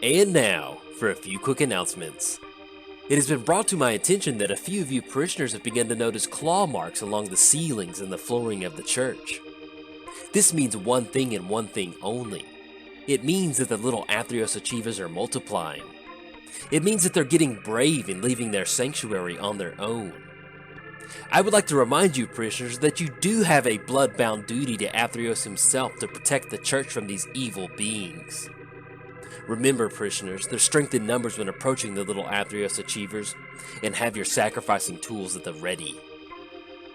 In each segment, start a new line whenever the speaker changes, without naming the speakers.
And now, for a few quick announcements. It has been brought to my attention that a few of you parishioners have begun to notice claw marks along the ceilings and the flooring of the church. This means one thing and one thing only. It means that the little Athreos achievers are multiplying. It means that they're getting brave and leaving their sanctuary on their own. I would like to remind you, parishioners, that you do have a blood-bound duty to Athreos himself to protect the church from these evil beings. Remember, parishioners, there's strength in numbers when approaching the little Athreos achievers, and have your sacrificing tools at the ready.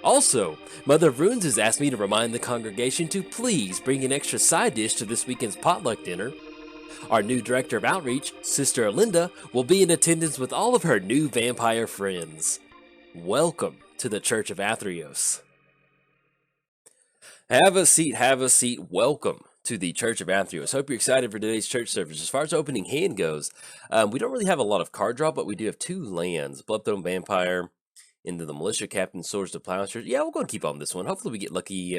Also, Mother of Runes has asked me to remind the congregation to please bring an extra side dish to this weekend's potluck dinner. Our new director of outreach, Sister Alinda, will be in attendance with all of her new vampire friends. Welcome to the Church of Athreos. Have a seat. Welcome to the Church of Athreos. Hope you're excited for today's church service. As far as opening hand goes, we don't really have a lot of card draw, but we do have two lands, Bloodthorn Vampire into the Militia Captain, Swords to Plowshares. Yeah, we'll go and keep on this one. Hopefully we get lucky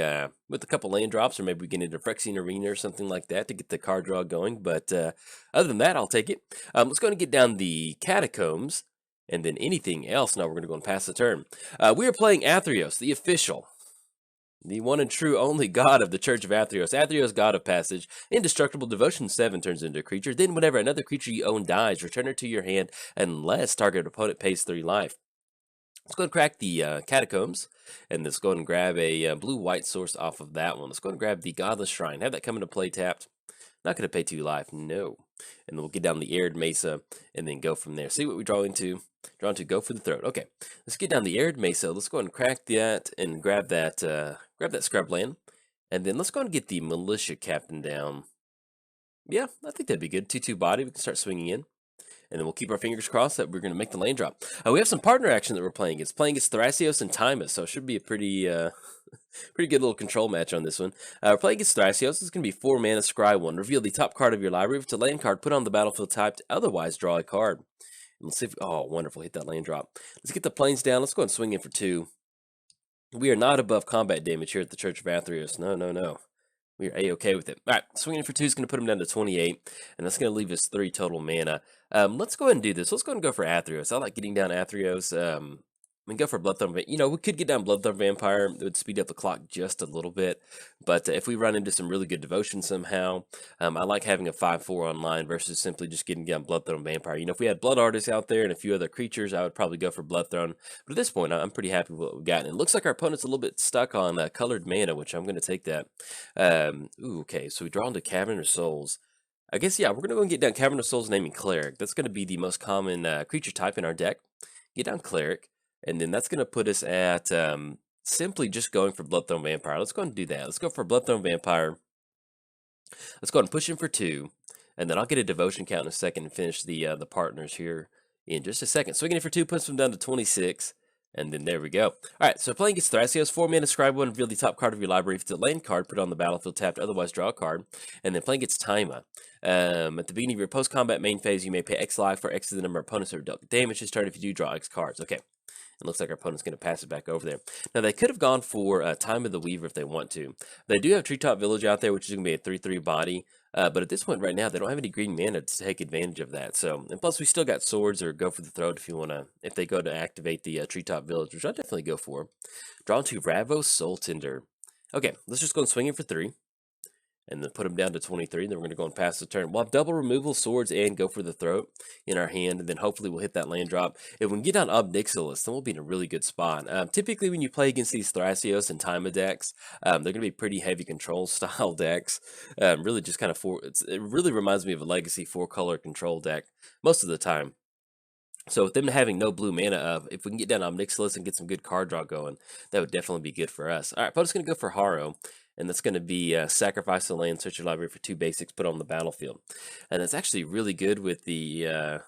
with a couple land drops, or maybe we get into Phyrexian Arena or something like that to get the card draw going. But other than that, I'll take it. Let's go and get down the Catacombs, and then anything else. Now we're going to go and pass the turn. We are playing Athreos, the official, the one and true only god of the Church of Athreos. Athreos, god of passage. Indestructible, devotion 7 turns into a creature. Then whenever another creature you own dies, return it to your hand unless target opponent pays 3 life. Let's go and crack the Catacombs, and let's go and grab a blue-white source off of that one. Let's go and grab the Godless Shrine. Have that come into play tapped. Not going to pay 2 life, no. And then we'll get down the Arid Mesa, and then go from there. See what we draw into. Draw into Go for the Throat. Okay, let's get down the Arid Mesa. Let's go and crack that, and grab that Scrub Land. And then let's go and get the Militia Captain down. Yeah, I think that'd be good. 2/2 body, we can start swinging in. And then we'll keep our fingers crossed that we're going to make the lane drop. We have some partner action that we're playing. It's playing against Thrasios and Tymna, so it should be a pretty pretty good little control match on this one. We're playing against Thrasios. It's going to be 4 mana, scry 1. Reveal the top card of your library. If it's a land card, put on the battlefield typed. Otherwise, draw a card. And let's see if... Oh, wonderful. Hit that land drop. Let's get the planes down. Let's go and swing in for 2. We are not above combat damage here at the Church of Athreos. No, no, no. We are A-okay with it. All right, swinging for 2 is going to put him down to 28, and that's going to leave us 3 total mana. Let's go ahead and do this. Let's go ahead and go for Athreos. I like getting down Athreos. We can go for Bloodthorn. You know, we could get down Bloodthorn Vampire. It would speed up the clock just a little bit. But if we run into some really good devotion somehow, I like having a 5/4 online versus simply just getting down Bloodthorn Vampire. You know, if we had Blood Artists out there and a few other creatures, I would probably go for Bloodthorn. But at this point, I'm pretty happy with what we've got. And it looks like our opponent's a little bit stuck on colored mana, which I'm going to take that. Okay, so we draw into Cavern of Souls. I guess, yeah, we're going to go and get down Cavern of Souls naming Cleric. That's going to be the most common creature type in our deck. Get down Cleric. And then that's going to put us at simply just going for Bloodthorn Vampire. Let's go ahead and do that. Let's go for Bloodthorn Vampire. Let's go ahead and push in for 2. And then I'll get a devotion count in a second and finish the partners here in just a second. Swinging in for 2 puts them down to 26. And then there we go. All right, so playing against Thrasios, 4 mana, scribe 1, reveal the top card of your library. If it's a land card, put it on the battlefield tapped, otherwise draw a card. And then playing against Tymna. At the beginning of your post-combat main phase, you may pay X life, for X is the number of opponents that are dealt damage this turn. If you do, draw X cards. Okay. It looks like our opponent's going to pass it back over there. Now, they could have gone for Time of the Weaver if they want to. They do have Treetop Village out there, which is going to be a 3/3 body. But at this point right now, they don't have any green mana to take advantage of that. So, and plus, we still got swords or go for the throat if you want to. If they go to activate the Treetop Village, which I'll definitely go for. Draw to Ravos Soul Tender. Okay, let's just go and swing it for 3. And then put them down to 23, and then we're going to go and pass the turn. We'll have double removal, swords, and go for the throat in our hand, and then hopefully we'll hit that land drop. If we can get down Obnixilis, then we'll be in a really good spot. Typically, when you play against these Thrasios and Tymna decks, they're going to be pretty heavy control style decks. Really just kind of it really reminds me of a Legacy 4-color control deck most of the time. So with them having no blue mana, if we can get down Obnixilis and get some good card draw going, that would definitely be good for us. All right, opponent's going to go for Haro. And that's going to be sacrifice the land, search your library for 2 basics, put on the battlefield. And that's actually really good with the...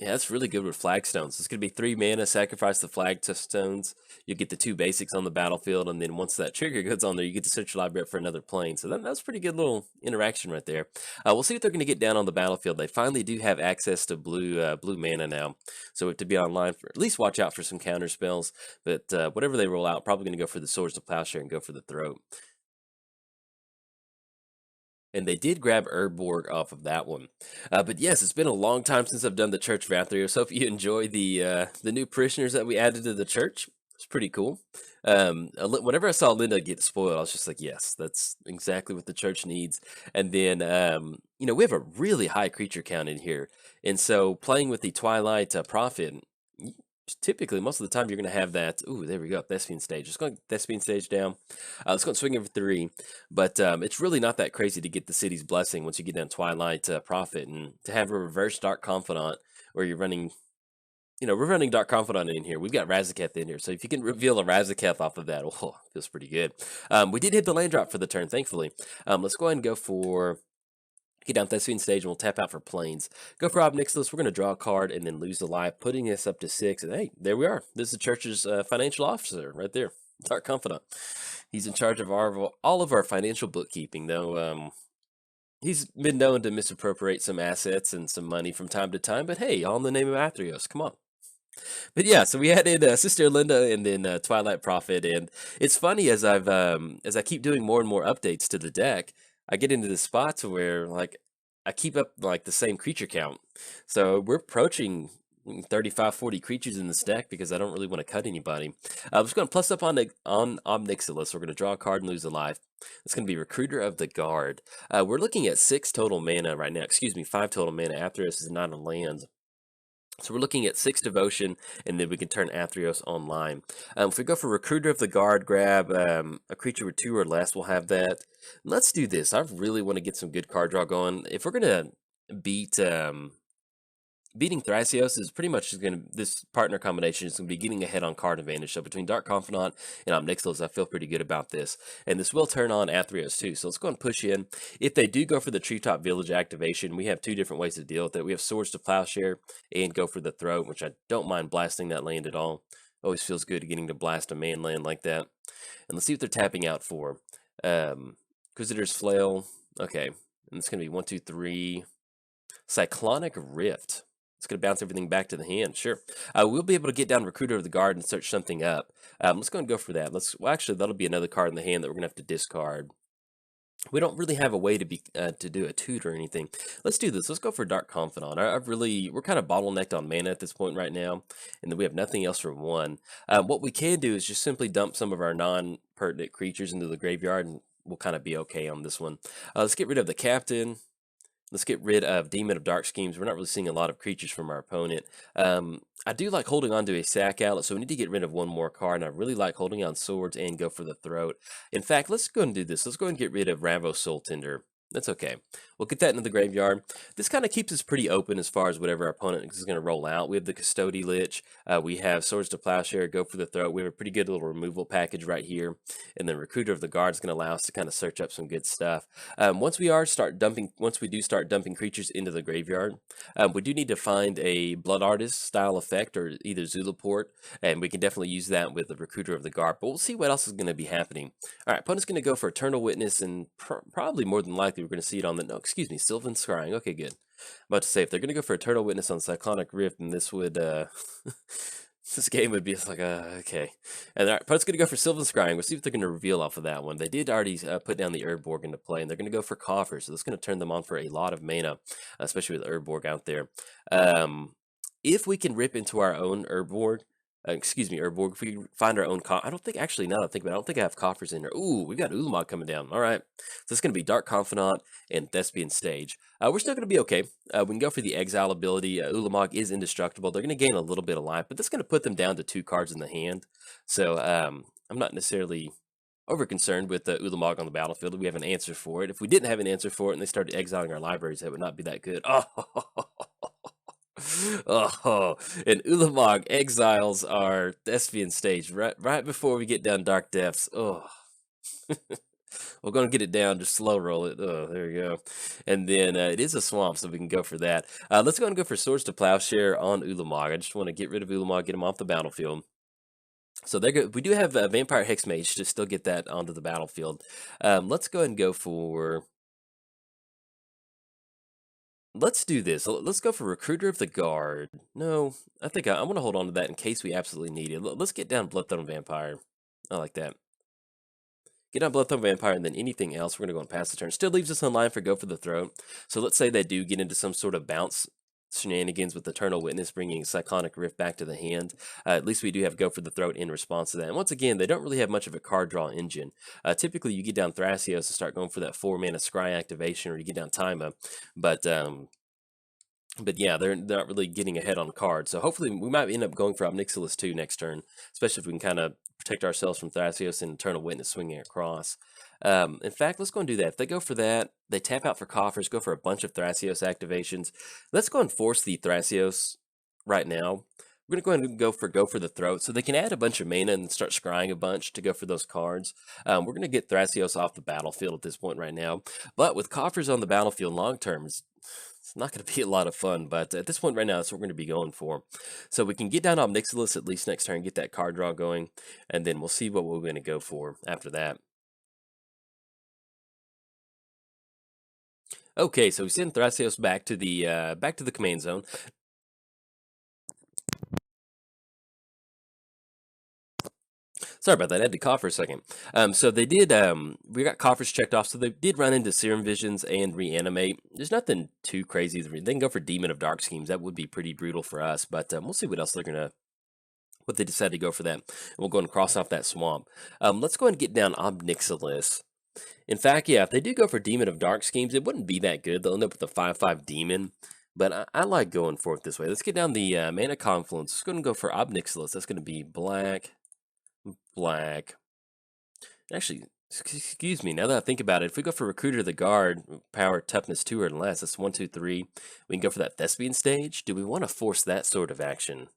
yeah, that's really good with flagstones. It's going to be 3 mana, sacrifice the flagstones. You get the 2 basics on the battlefield, and then once that trigger goes on there, you get to search your library up for another plane. So that's a pretty good little interaction right there. We'll see what they're going to get down on the battlefield. They finally do have access to blue mana now. So to be online, for at least watch out for some counter spells. But whatever they roll out, probably going to go for the Swords to Plowshare and go for the Throat. And they did grab Urborg off of that one. But yes, it's been a long time since I've done the Church of Athreos. Hope you enjoy the new parishioners that we added to the church. It's pretty cool. Whenever I saw Linda get spoiled, I was just like, yes, that's exactly what the church needs. And then, we have a really high creature count in here. And so playing with the Twilight Prophet, y- typically, most of the time, you're going to have that. Ooh, there we go. Thespian stage. Just going Thespian stage down. Let's go and swing over 3. But it's really not that crazy to get the city's blessing once you get down Twilight Prophet. And to have a reverse Dark Confidant where you're running. We're running Dark Confidant in here. We've got Razaketh in here. So if you can reveal a Razaketh off of that, oh, feels pretty good. We did hit the land drop for the turn, thankfully. Let's go ahead and go for get down Thespian stage and we'll tap out for planes. Go for Ob Nixilis. We're going to draw a card and then lose the life, putting us up to 6. And hey, there we are. This is the church's financial officer right there, Dark Confidant. He's in charge of all of our financial bookkeeping, though. He's been known to misappropriate some assets and some money from time to time, but hey, all in the name of Athreos. Come on. But yeah, so we added Sister Linda and then Twilight Prophet, and it's funny as I keep doing more and more updates to the deck, I get into the spots where like I keep up like the same creature count. So we're approaching 35, 40 creatures in this deck because I don't really want to cut anybody. I'm just going to plus up on Omnixilis. We're going to draw a card and lose a life. It's going to be Recruiter of the Guard. We're looking at 6 total mana right now. Excuse me, 5 total mana. Athreos is not a land. So we're looking at 6 devotion, and then we can turn Athreos online. If we go for Recruiter of the Guard, grab a creature with 2 or less, we'll have that. Let's do this. I really want to get some good card draw going. If we're gonna beat beating Thrasios is pretty much this partner combination is gonna be getting ahead on card advantage. So between Dark Confidant and Omnixilis, I feel pretty good about this. And this will turn on Athreos too. So let's go and push in. If they do go for the Treetop Village activation, we have 2 different ways to deal with it. We have Swords to Plowshare and go for the Throat, which I don't mind blasting that land at all. Always feels good getting to blast a man land like that. And let's see what they're tapping out for. Inquisitor's Flail. Okay. And it's gonna be 1, 2, 3. Cyclonic Rift. It's going to bounce everything back to the hand. Sure. We'll be able to get down Recruiter of the Guard and search something up. Let's go and go for that. Actually, that'll be another card in the hand that we're going to have to discard. We don't really have a way to do a toot or anything. Let's do this. Let's go for Dark Confidant. We're kind of bottlenecked on mana at this point right now, and then we have nothing else for 1. What we can do is just simply dump some of our non-pertinent creatures into the graveyard, and we'll kind of be okay on this one. Let's get rid of the Captain. Let's get rid of Demon of Dark Schemes. We're not really seeing a lot of creatures from our opponent. I do like holding on to a sack outlet, so we need to get rid of 1 more card, and I really like holding on Swords and go for the Throat. In fact, let's go and do this. Let's go and get rid of Ravo Soul Tender. That's okay. We'll get that into the graveyard. This kind of keeps us pretty open as far as whatever our opponent is going to roll out. We have the Custody Lich. We have Swords to Plowshare, go for the Throat. We have a pretty good little removal package right here. And then Recruiter of the Guard is going to allow us to kind of search up some good stuff. Once we do start dumping creatures into the graveyard, we do need to find a Blood Artist style effect or either Zulaport, and we can definitely use that with the Recruiter of the Guard. But we'll see what else is going to be happening. All right, opponent's going to go for Eternal Witness, and probably more than likely we're going to see it on the Sylvan Scrying. Okay, good. I'm about to say if they're going to go for Eternal Witness on Cyclonic Rift, then this would this game would be like okay. And all right, opponent's going to go for Sylvan Scrying. We'll see what they're going to reveal off of that one. They did already put down the Urborg into play, and they're going to go for Coffers, so that's going to turn them on for a lot of mana, especially with Urborg out there. If we can rip into our own Urborg, Urborg, if we find our own I don't think, actually, now that I think about it, I don't think I have coffers in there. Ooh, we've got Ulamog coming down. All right. So it's going to be Dark Confidant and Thespian Stage. We're still going to be okay. We can go for the Exile ability. Ulamog is indestructible. They're going to gain a little bit of life, but that's going to put them down to 2 cards in the hand. So I'm not necessarily over concerned with Ulamog on the battlefield. We have an answer for it. If we didn't have an answer for it and they started exiling our libraries, that would not be that good. Oh, oh, and Ulamog exiles our Thespian Stage right before we get down Dark Depths. Oh, we're going to get it down, just slow roll it. Oh, there we go. And then it is a swamp, so we can go for that. Let's go and go for Swords to Plowshare on Ulamog. I just want to get rid of Ulamog, get him off the battlefield. So we do have Vampire Hexmage to still get that onto the battlefield. Let's go ahead and go for... Let's do this. Let's go for Recruiter of the Guard. No, I think I want to hold on to that in case we absolutely need it. Let's get down Bloodthorn Vampire. I like that. get on Bloodthorn Vampire, and then anything else, we're going to go and pass the turn. Still leaves us in line for Go for the Throat. So let's say they do get into some sort of bounce shenanigans with Eternal Witness, bringing Cyclonic Rift back to the hand. At least we do have Go for the Throat in response to that. And once again, they don't really have much of a card draw engine. Typically, you get down Thrasios to start going for that 4-mana Scry activation, or you get down Tymna. But yeah, they're not really getting ahead on cards. So hopefully we might end up going for Omnixilis too next turn, especially if we can kind of protect ourselves from Thrasios and Eternal Witness swinging across. In fact, let's go and do that. If they go for that, they tap out for coffers, go for a bunch of Thrasios activations. Let's go and force the Thrasios right now. We're going to go ahead and go for the Throat, so they can add a bunch of mana and start scrying a bunch to go for those cards. We're going to get Thrasios off the battlefield at this point right now. But with coffers on the battlefield long term, it's not going to be a lot of fun, but at this point right now, that's what we're going to be going for. So we can get down Omnixilis at least next turn, get that card draw going, and then we'll see what we're going to go for after that. Okay, so we send Thrasios back to the command zone. Sorry about that. I had to cough for a second. So they did. We got coffers checked off. So they did run into Serum Visions and Reanimate. There's nothing too crazy. They can go for Demon of Dark Schemes. That would be pretty brutal for us. But we'll see what else they're gonna. What they decide to go for that. We'll go and cross off that swamp. Let's go and get down Omnixilis. In fact, yeah, if they do go for Demon of Dark Schemes, it wouldn't be that good. They'll end up with a 5/5 Demon. But I like going for it this way. Let's get down the Mana Confluence. Let's go and go for Omnixilis. That's going to be black. Actually, excuse me, now that I think about it, if we go for Recruiter the Guard, power toughness 2 or less, that's 1, 2, 3. We can go for that Thespian stage. Do we want to force that sort of action?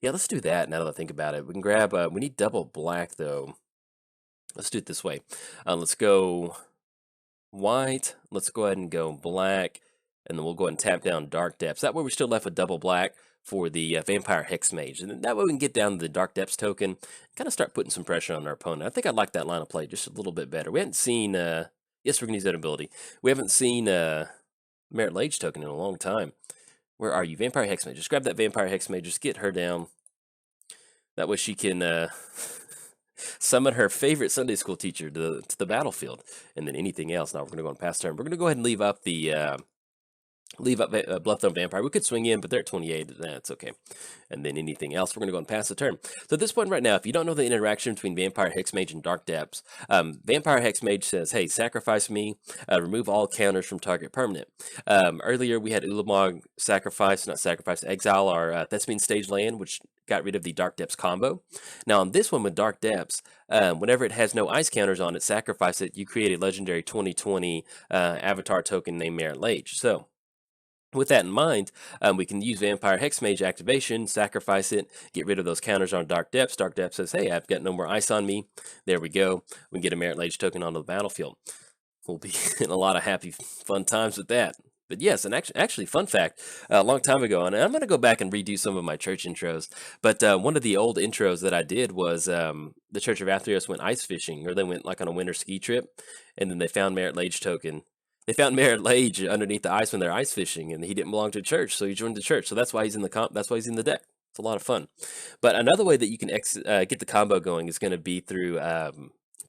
Yeah, let's do that now that I think about it. We can grab, we need double black though. Let's do it this way. Let's go white. Let's go ahead and go black. And then we'll go ahead and tap down Dark Depths. That way we're still left with double black for the Vampire Hex Mage. And that way we can get down the Dark Depths token, kind of start putting some pressure on our opponent. I think I like that line of play just a little bit better. We haven't seen, yes, we're going to use that ability. We haven't seen Merit Lage token in a long time. Where are you? Vampire Hex Mage. Just grab that Vampire Hex Mage. Just get her down. That way she can summon her favorite Sunday school teacher to the battlefield. And then anything else. Now we're going to go on past turn. We're going to go ahead and leave up the... Bloodthorn Vampire. We could swing in, but they're at 28. That's okay. And then anything else, we're going to go and pass the turn. So at this point right now, if you don't know the interaction between Vampire Hexmage and Dark Depths, Vampire Hexmage says, hey, sacrifice me, remove all counters from target permanent. Earlier, we had Ulamog exile our Thespian Stage land, which got rid of the Dark Depths combo. Now on this one with Dark Depths, whenever it has no ice counters on it, sacrifice it, you create a legendary 2020 avatar token named Merit Lage. So with that in mind, we can use Vampire Hexmage activation, sacrifice it, get rid of those counters on Dark Depths. Dark Depths says, hey, I've got no more ice on me. There we go. We can get a Merit Lage token onto the battlefield. We'll be in a lot of happy, fun times with that. But yes, and actually, fun fact, a long time ago, and I'm going to go back and redo some of my church intros, but one of the old intros that I did was the Church of Athreos went ice fishing, or they went like on a winter ski trip, and then they found Merit Lage token. They found Merit Lage underneath the ice when they're ice fishing, and he didn't belong to a church, so he joined the church. So that's why he's in the that's why he's in the deck. It's a lot of fun. But another way that you can get the combo going is going to be through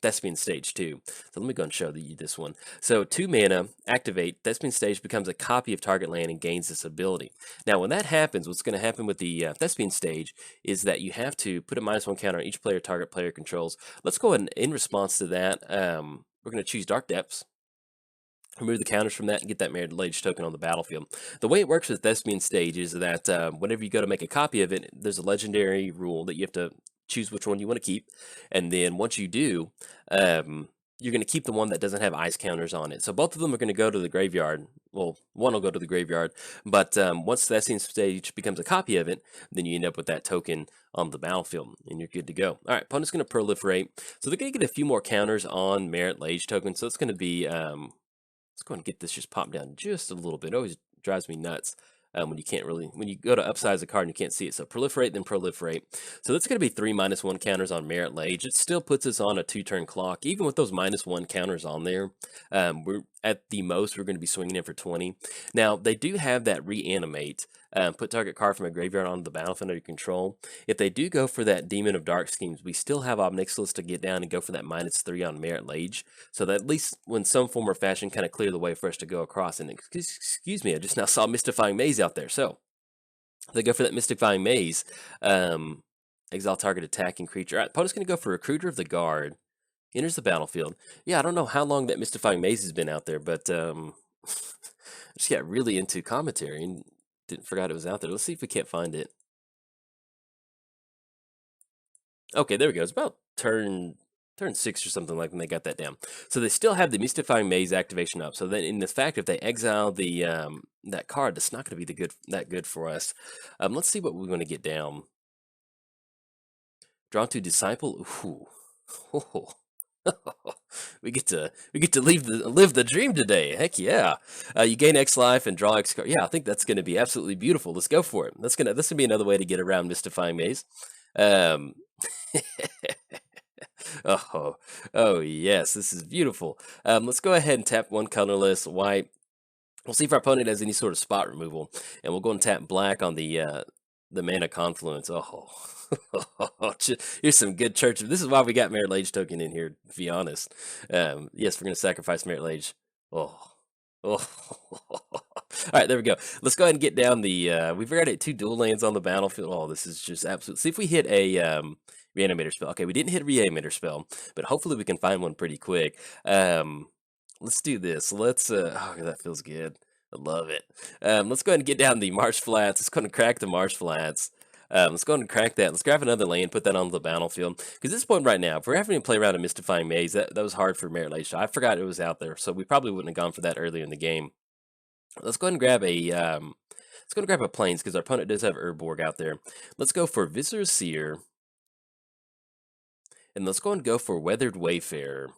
Thespian Stage 2. So let me go and show you this one. So 2 mana, activate, Thespian Stage becomes a copy of target land and gains this ability. Now when that happens, what's going to happen with the Thespian Stage is that you have to put a -1 counter on each target player controls. Let's go ahead and in response to that, we're going to choose Dark Depths. Remove the counters from that and get that Merit Lage token on the battlefield. The way it works with Thespian Stage is that whenever you go to make a copy of it, there's a legendary rule that you have to choose which one you want to keep. And then once you do, you're going to keep the one that doesn't have ice counters on it. So both of them are going to go to the graveyard. Well, one will go to the graveyard. But once Thespian Stage becomes a copy of it, then you end up with that token on the battlefield, and you're good to go. All right, opponent's going to proliferate. So they're going to get a few more counters on Merit Lage token. So it's going to be... let's go and get this just popped down just a little bit. It always drives me nuts when you can't really, when you go to upsize a card and you can't see it. So proliferate, then proliferate. So that's going to be 3 -1 counters on Merit Lage. It still puts us on a 2-turn clock. Even with those -1 counters on there, we're At the most, we're going to be swinging in for 20. Now, they do have that reanimate. Put target card from a graveyard onto the battlefield under your control. If they do go for that Demon of Dark Schemes, we still have Obnixilis to get down and go for that -3 on Merit Lage. So that at least in some form or fashion kind of clear the way for us to go across. And excuse me, I just now saw Mystifying Maze out there. So they go for that Mystifying Maze. Exile target attacking creature. All right, opponent's going to go for Recruiter of the Guard. Enters the battlefield. Yeah, I don't know how long that Mystifying Maze has been out there, but I just got really into commentary and forgot it was out there. Let's see if we can't find it. Okay, there we go. It's about turn 6 or something like when they got that down. So they still have the Mystifying Maze activation up. So then, in the fact, if they exile the that card, that's not going to be that good for us. Let's see what we want to get down. Drawn to Disciple. Ooh. we get to live the dream today. Heck yeah! You gain X life and draw X card. Yeah, I think that's going to be absolutely beautiful. Let's go for it. This gonna be another way to get around Mystifying Maze. Um, oh yes, this is beautiful. Let's go ahead and tap one colorless white. We'll see if our opponent has any sort of spot removal, and we'll go and tap black on the Mana Confluence. Oh, here's some good church. This is why we got Merit Lage token in here, to be honest. Yes, we're going to sacrifice Merit Lage. Oh. All right, there we go. Let's go ahead and get down the... we've already got 2 dual lands on the battlefield. Oh, this is just absolute... See if we hit a Reanimator spell. Okay, we didn't hit a Reanimator spell, but hopefully we can find one pretty quick. Let's do this. Let's... oh, that feels good. I love it. Let's go ahead and get down the Marsh Flats. Let's go ahead and crack the Marsh Flats. Let's go ahead and crack that. Let's grab another land, put that on the battlefield. Because at this point right now, if we're having to play around a Mystifying Maze, that was hard for Merit Lage. I forgot it was out there, so we probably wouldn't have gone for that earlier in the game. Let's go ahead and grab a Plains, because our opponent does have Urborg out there. Let's go for Viscerous Seer. And let's go ahead and go for Weathered Wayfarer.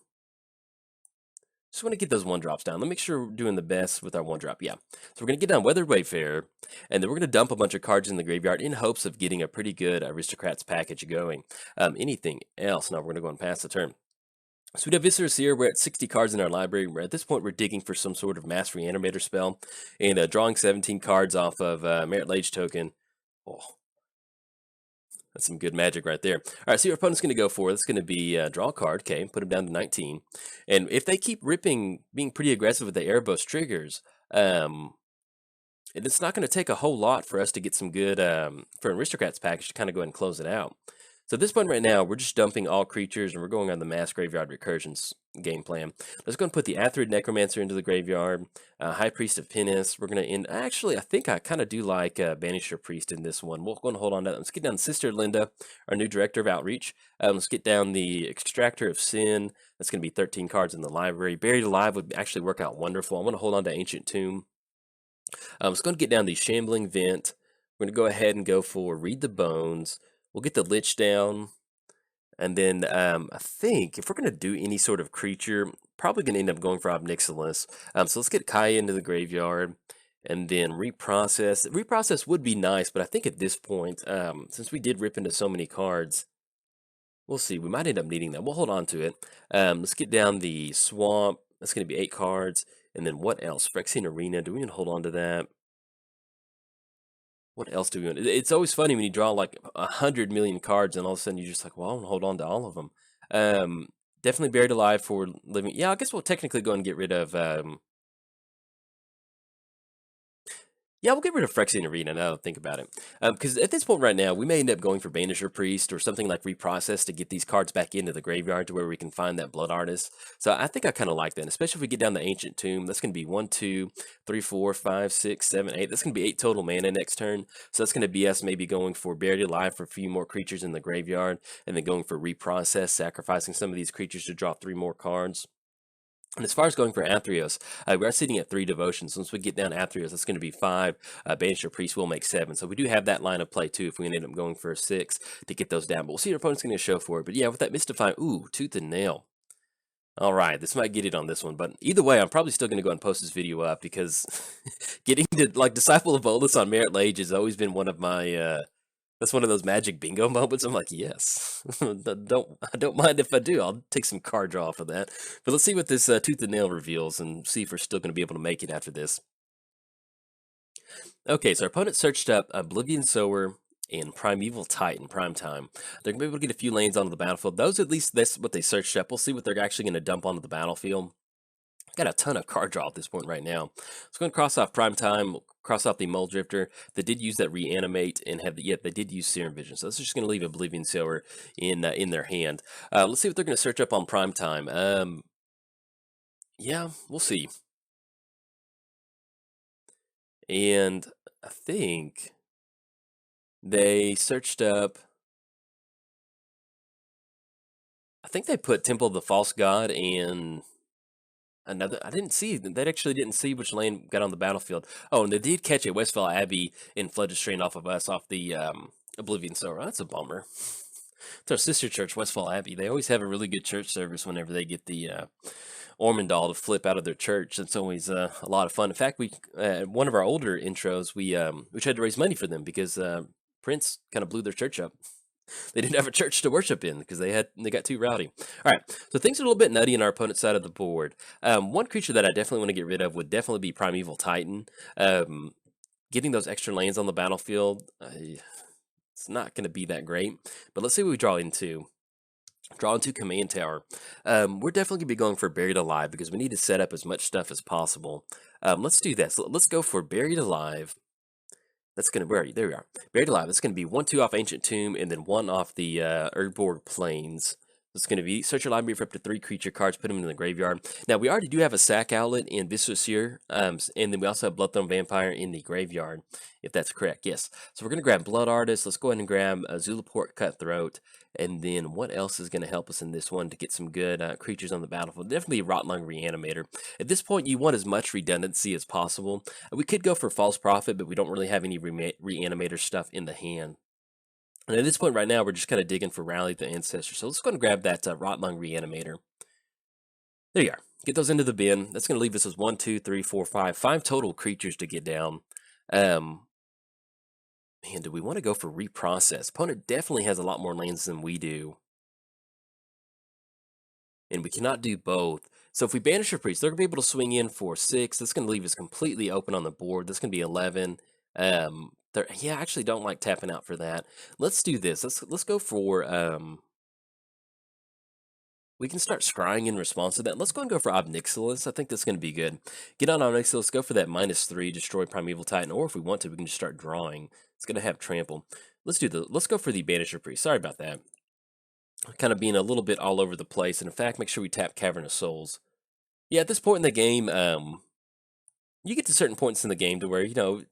Just want to get those 1-drops down. Let me make sure we're doing the best with our 1-drop. Yeah. So we're going to get down Weathered Wayfarer, and then we're going to dump a bunch of cards in the graveyard in hopes of getting a pretty good Aristocrats package going. Anything else? No, we're going to go and pass the turn. So we have Viscerous Seer. We're at 60 cards in our library. At this point, we're digging for some sort of Mass Reanimator spell and drawing 17 cards off of Merit Lage token. Oh. That's some good magic right there. All right, so your opponent's going to go for it. It's going to be draw a card. Okay, put him down to 19. And if they keep being pretty aggressive with the Erebos triggers, it's not going to take a whole lot for us to get some good, for an Aristocrats package to kind of go ahead and close it out. So at this point right now, we're just dumping all creatures, and we're going on the Mass Graveyard Recursions game plan. Let's go and put the Athreid Necromancer into the graveyard, High Priest of Penance. We're going to end... Actually, I think I kind of do like Banisher Priest in this one. We'll go and hold on to that. Let's get down Sister Linda, our new Director of Outreach. Let's get down the Extractor of Sin. That's going to be 13 cards in the library. Buried Alive would actually work out wonderful. I want to hold on to Ancient Tomb. Let's go and get down the Shambling Vent. We're going to go ahead and go for Read the Bones. We'll get the Lich down, and then I think if we're going to do any sort of creature, probably going to end up going for Obnixilis. So let's get Kaya into the graveyard, and then reprocess. Reprocess would be nice, but I think at this point, since we did rip into so many cards, we'll see. We might end up needing that. We'll hold on to it. Let's get down the Swamp. That's going to be 8 cards, and then what else? Phyrexian Arena. Do we want to hold on to that? What else do we want? It's always funny when you draw like 100 million cards and all of a sudden you're just like, well, I want to hold on to all of them. Definitely Buried Alive for living. Yeah, I guess we'll technically go and get rid of... Yeah, we'll get rid of Phyrexian Arena now that I think about it. Because at this point right now, we may end up going for Banisher Priest or something like Reprocess to get these cards back into the graveyard to where we can find that Blood Artist. So I think I kind of like that, especially if we get down the Ancient Tomb. That's going to be 1, 2, 3, 4, 5, 6, 7, 8. That's going to be 8 total mana next turn. So that's going to be us maybe going for Buried Alive for a few more creatures in the graveyard, and then going for Reprocess, sacrificing some of these creatures to draw 3 more cards. And as far as going for Athreos, we are sitting at 3 devotions. Once we get down Athreos, that's going to be 5. Banisher Priest will make 7. So we do have that line of play too if we end up going for a 6 to get those down. But we'll see what our opponent's going to show for it. But yeah, with that Mystifying, ooh, Tooth and Nail. All right, this might get it on this one. But either way, I'm probably still going to go and post this video up because getting to like Disciple of Bolus on Merit Lage has always been one of my That's one of those magic bingo moments. I'm like, yes. I don't mind if I do. I'll take some card draw off of that. But let's see what this tooth and nail reveals, and see if we're still going to be able to make it after this. Okay, so our opponent searched up Oblivion Sower and Primeval Titan prime time. They're going to be able to get a few lanes onto the battlefield. Those, at least, that's what they searched up. We'll see what they're actually going to dump onto the battlefield. Got a ton of card draw at this point right now. So going to cross off Prime Time, cross off the Mole Drifter. They did use that Reanimate and have the, they did use Serum Vision. So this is just going to leave Oblivion Sower in their hand. Let's see what they're going to search up on Prime Time. Yeah, we'll see. And I think they searched up. I think they put Temple of the False God and another. I didn't see. They actually didn't see which lane got on the battlefield. Oh, and they did catch a Westfall Abbey and flooded strain off of us off the Oblivion Sower. That's a bummer. It's our sister church, Westfall Abbey. They always have a really good church service whenever they get the Ormondal to flip out of their church. It's always a lot of fun. In fact, we one of our older intros, we tried to raise money for them because Prince kind of blew their church up. They didn't have a church to worship in because they got too rowdy. All right, so things are a little bit nutty on our opponent's side of the board. One creature that I definitely want to get rid of would definitely be Primeval Titan. Getting those extra lanes on the battlefield, it's not going to be that great. But let's see what we draw into. Draw into Command Tower. We're definitely going to be going for Buried Alive because we need to set up as much stuff as possible. Let's do this. Let's go for Buried Alive. That's going to, there we are. Buried Alive. That's going to be 1/2 off Ancient Tomb and then 1 off the Erdborg Plains. It's going to be search your library for up to 3 creature cards, put them in the graveyard. Now, we already do have a sack outlet in Viscera, and then we also have Bloodthorn Vampire in the graveyard, if that's correct. Yes. So we're going to grab Blood Artist. Let's go ahead and grab Zulaport Cutthroat. And then what else is going to help us in this one to get some good creatures on the battlefield? Definitely Rotlung Reanimator. At this point, you want as much redundancy as possible. We could go for False Prophet, but we don't really have any Reanimator stuff in the hand. And at this point right now, we're just kind of digging for Rally the Ancestor. So let's go and grab that Rotlung Reanimator. There you are. Get those into the bin. That's going to leave us with 1, 2, 3, 4, 5 total creatures to get down. Man, do we want to go for Reprocess? Opponent definitely has a lot more lanes than we do. And we cannot do both. So if we banish a priest, they're going to be able to swing in for 6. That's going to leave us completely open on the board. That's going to be 11. Yeah, I actually don't like tapping out for that. Let's do this. Let's go for we can start scrying in response to that. Let's go and go for Obnixilis. I think that's going to be good. Get on Obnixilis, go for that -3, destroy Primeval Titan, or if we want to, we can just start drawing. It's going to have trample. Let's go for the Banisher Priest. Sorry about that. Kind of being a little bit all over the place. And in fact, make sure we tap Cavern of Souls. Yeah, at this point in the game, you get to certain points in the game to where, you know,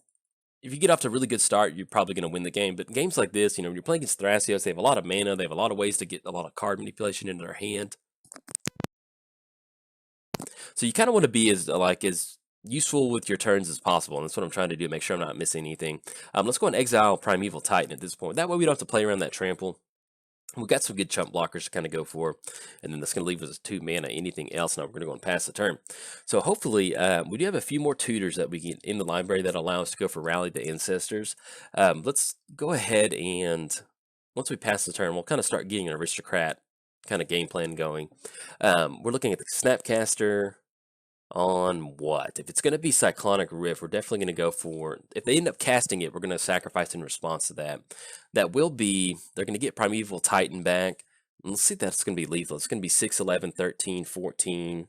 if you get off to a really good start, you're probably going to win the game. But games like this, you know, when you're playing against Thrasios, they have a lot of mana. They have a lot of ways to get a lot of card manipulation into their hand. So you kind of want to be as useful with your turns as possible. And that's what I'm trying to do, make sure I'm not missing anything. Let's go and exile Primeval Titan at this point. That way we don't have to play around that trample. We've got some good chump blockers to kind of go for, and then that's going to leave us 2 mana. Anything else? Now we're going to go and pass the turn. So hopefully, we do have a few more tutors that we get in the library that allow us to go for Rally the Ancestors. Let's go ahead and once we pass the turn, we'll kind of start getting an Aristocrat kind of game plan going. We're looking at the Snapcaster on what? If it's going to be Cyclonic Rift, we're definitely going to go for, if they end up casting it, we're going to sacrifice in response to that. That will be, they're going to get Primeval Titan back. And let's see if that's going to be lethal. It's going to be 6, 11, 13, 14,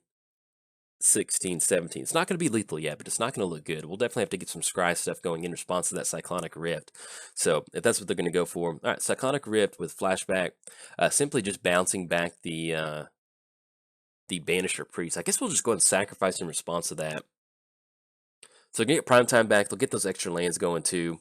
16, 17. It's not going to be lethal yet, but it's not going to look good. We'll definitely have to get some scry stuff going in response to that Cyclonic Rift. So if that's what they're going to go for. All right, Cyclonic Rift with Flashback, simply just bouncing back the Banisher Priest. I guess we'll just go and sacrifice in response to that. So they'll get Prime Time back, they'll get those extra lands going too,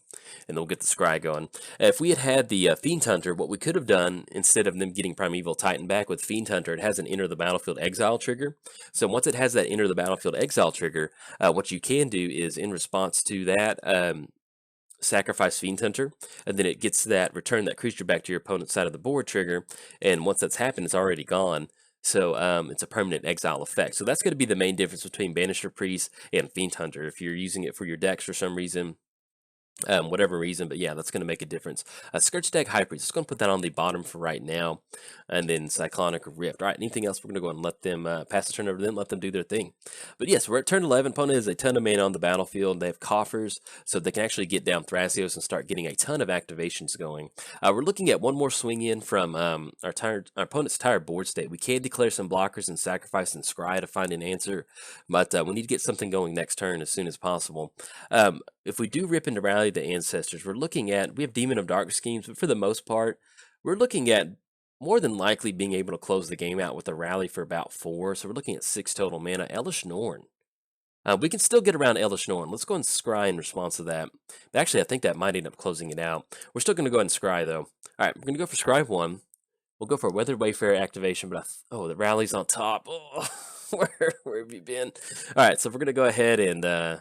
and they'll get the Scry going. If we had the Fiend Hunter, what we could have done, instead of them getting Primeval Titan back with Fiend Hunter, it has an Enter the Battlefield Exile trigger. So once it has that Enter the Battlefield Exile trigger, what you can do is, in response to that, sacrifice Fiend Hunter, and then it gets that return that creature back to your opponent's side of the board trigger, and once that's happened, it's already gone. So it's a permanent exile effect. So that's going to be the main difference between Banisher Priest and Fiend Hunter. If you're using it for your decks for some reason, whatever reason. But yeah, that's going to make a difference. Scourge Stag High Priest, just going to put that on the bottom for right now. And then Cyclonic Rift. All right, anything else? We're going to go and let them pass the turn over to them, let them do their thing. But yes, we're at turn 11. Opponent has a ton of mana on the battlefield. They have coffers, so they can actually get down Thrasios and start getting a ton of activations going. We're looking at one more swing in from our opponent's tired board state. We can declare some blockers and sacrifice and scry to find an answer, but we need to get something going next turn as soon as possible. If we do rip into Rally the Ancestors, we're looking at, we have Demon of Dark schemes, but for the most part, we're looking at more than likely being able to close the game out with a rally for about 4. So we're looking at 6 total mana. Elish Norn. We can still get around Elish Norn. Let's go and scry in response to that. Actually, I think that might end up closing it out. We're still going to go ahead and scry, though. All right, we're going to go for scry 1. We'll go for a Weathered Wayfarer activation, but oh, the rally's on top. Oh, where have you been? All right, so we're going to go ahead and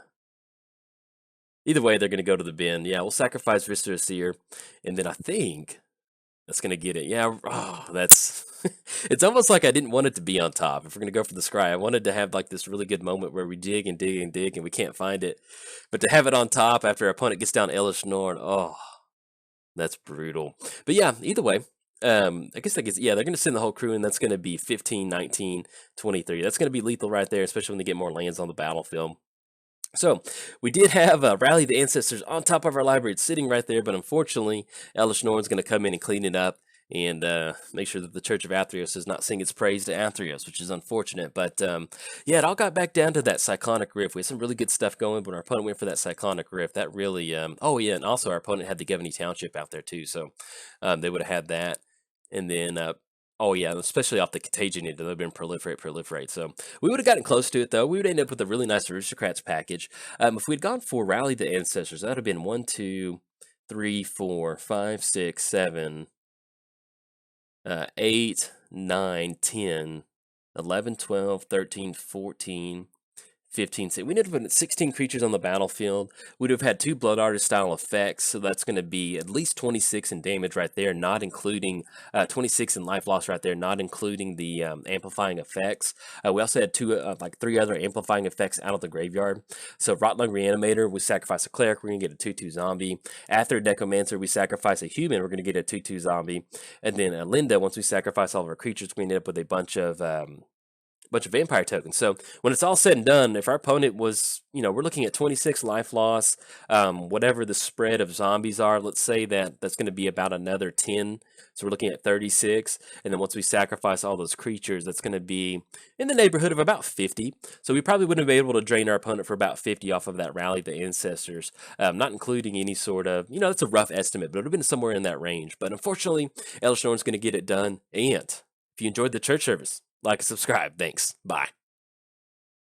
either way, they're going to go to the bin. Yeah, we'll sacrifice Vista Seer, and then I think that's going to get it. Yeah, oh, that's... it's almost like I didn't want it to be on top. If we're going to go for the scry, I wanted to have like this really good moment where we dig and dig and dig and we can't find it. But to have it on top after our opponent gets down Elish Norn, oh, that's brutal. But yeah, either way, I guess yeah, they're going to send the whole crew in. That's going to be 15, 19, 23. That's going to be lethal right there, especially when they get more lands on the battlefield. So, we did have Rally the Ancestors on top of our library. It's sitting right there, but unfortunately, Elish Norn's going to come in and clean it up and make sure that the Church of Athreos does not sing its praise to Athreos, which is unfortunate. But yeah, it all got back down to that Cyclonic Rift. We had some really good stuff going, but our opponent went for that Cyclonic Rift. That really, oh yeah, and also our opponent had the Governey Township out there too, so they would have had that. And then oh yeah, especially off the Contagion end, they've been proliferate. So we would have gotten close to it though. We would end up with a really nice Aristocrats package. If we'd gone for Rally the Ancestors, that would have been 1, 2, 3, 4, 5, 6, 7, 8, 9, 10, 11, 12, 13, 14, 15. We would have put 16 creatures on the battlefield. We'd have had 2 Blood Artist style effects, so that's going to be at least 26 in damage right there, not including 26 in life loss right there, not including the amplifying effects. We also had 3 other amplifying effects out of the graveyard. So Rotlung Reanimator, we sacrifice a Cleric, we're going to get a 2/2 zombie. Aether Necromancer, we sacrifice a human, we're going to get a 2/2 zombie. And then Linda, once we sacrifice all of our creatures, we end up with a bunch of vampire tokens. So when it's all said and done, if our opponent was, we're looking at 26 life loss, whatever the spread of zombies are, let's say that's going to be about another 10. So we're looking at 36. And then once we sacrifice all those creatures, that's going to be in the neighborhood of about 50. So we probably wouldn't be able to drain our opponent for about 50 off of that Rally the Ancestors, not including any sort of, that's a rough estimate, but it would have been somewhere in that range. But unfortunately, Elish Norn's going to get it done. And if you enjoyed the church service, like and subscribe. Thanks. Bye.